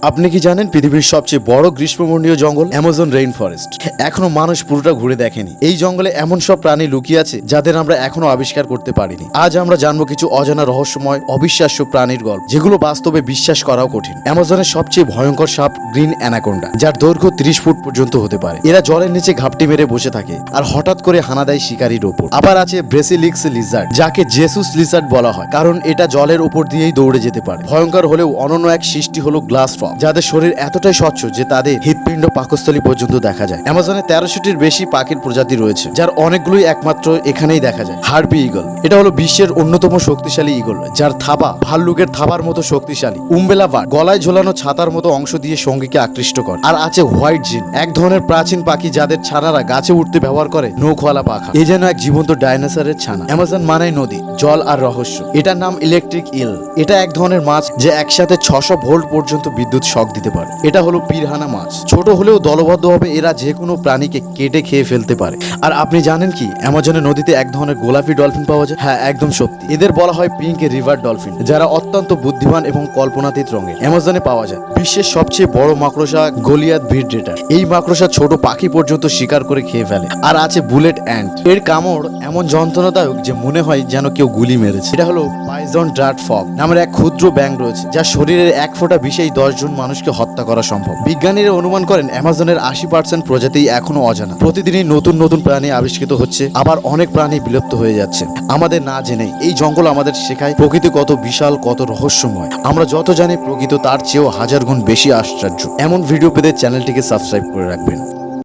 আপনি কি জানেন পৃথিবীর সবচেয়ে বড় গ্রীষ্মমণ্ডলীয় জঙ্গল অ্যামাজন রেইন ফরেস্ট এখনো মানুষ পুরোটা ঘুরে দেখেনি। এই জঙ্গলে এমন সব প্রাণী লুকিয়ে আছে যাদের আমরা এখনো আবিষ্কার করতে পারিনি। আজ আমরা জানবো কিছু অজানা রহস্যময় অবিশ্বাস্য প্রাণীর গল্প, যেগুলো বাস্তবে বিশ্বাস করাও কঠিন। অ্যামাজনের সবচেয়ে ভয়ঙ্কর সাপ গ্রিন অ্যানাকোন্ডা, যার দৈর্ঘ্য 30 ফুট পর্যন্ত হতে পারে। এরা জলের নিচে ঘাপটি মেরে বসে থাকে আর হঠাৎ করে হানা দেয় শিকারীর ওপর। আবার আছে ব্রেসিলিক্স লিজার্ড, যাকে জেসুস লিজার্ড বলা হয়, কারণ এটা জলের উপর দিয়েই দৌড়ে যেতে পারে। ভয়ঙ্কর হলেও অনন্য এক সৃষ্টি হলো গ্লাস ফ্রগ, যাদের শরীর এতটাই স্বচ্ছ যে তাদের হৃৎপিণ্ড পাকস্থলী পর্যন্ত দেখা যায়। অ্যামাজনে 1300টির বেশি পাখির প্রজাতি রয়েছে, যার অনেকগুলোই একমাত্র এখানেই দেখা যায়। হার্পি ইগল, এটা হলো বিশ্বের অন্যতম শক্তিশালী ইগল, যার থাবা ভাল্লুকের থাবার মতো শক্তিশালী। উম্বেলা বার্ড, গলায় ঝোলানো ছাতার মতো অংশ দিয়ে সঙ্গীকে আকৃষ্ট করে। আর আছে হোয়াইট জিন, এক ধরনের প্রাচীন পাখি যাদের ছানারা গাছে উঠতে ব্যবহার করে নৌকওয়ালা পাখা। এ যেন এক জীবন্ত ডাইনোসরের ছানা। অ্যামাজন মানেই নদী, জল আর রহস্য। এটার নাম ইলেকট্রিক ইল। এটা এক ধরনের মাছ যে একসাথে 600 ভোল্ট পর্যন্ত বিদ্যুৎ শক দিতে পারে। এটা হলো পিরহানা মাছ। ছোট হলেও দলবদ্ধভাবে এরা যে কোনো প্রাণীকে কেটে খেয়ে ফেলতে পারে। আর আপনি জানেন কি, অ্যামাজনের নদীতে এক ধরনের গোলাপি ডলফিন পাওয়া যায়? হ্যাঁ, একদম সত্যি। এদের বলা হয় পিঙ্ক রিভার ডলফিন, যারা অত্যন্ত বুদ্ধিমান এবং কল্পনাতীত রঙের। অ্যামাজনে পাওয়া যায় বিশ্বের সবচেয়ে বড় মাকড়সা গলিয়াত ভিডরেটার। এই মাকড়সা ছোট পাখি পর্যন্ত শিকার করে খেয়ে ফেলে। আর আছে বুলেট অ্যান্ট, এর কামড় এমন যন্ত্রণাদায়ক যে মনে হয় যেন কেউ গুলি মেরেছে। এটা হলো পাইজন ডার্ট ফগ নামের এক ক্ষুদ্র ব্যাঙ রয়েছে, যার শরীরের এক ফোঁটা বিষেই 10 জন মানুষকে হত্যা করা সম্ভব। বিজ্ঞানীরা অনুমান করেন অ্যামাজনের 80% প্রজাতি এখনো অজানা। প্রতিদিনই নতুন নতুন প্রাণী আবিষ্কৃত হচ্ছে, আবার অনেক প্রাণী বিলুপ্ত হয়ে যাচ্ছে আমাদের না জেনে। এই জঙ্গল আমাদের শেখায় প্রকৃতি কত বিশাল, কত রহস্যময়। আমরা যত জানি প্রকৃতি তার চেয়েও হাজার গুণ বেশি আশ্চর্য। এমন ভিডিও পেতে চ্যানেলটিকে সাবস্ক্রাইব করে রাখবেন।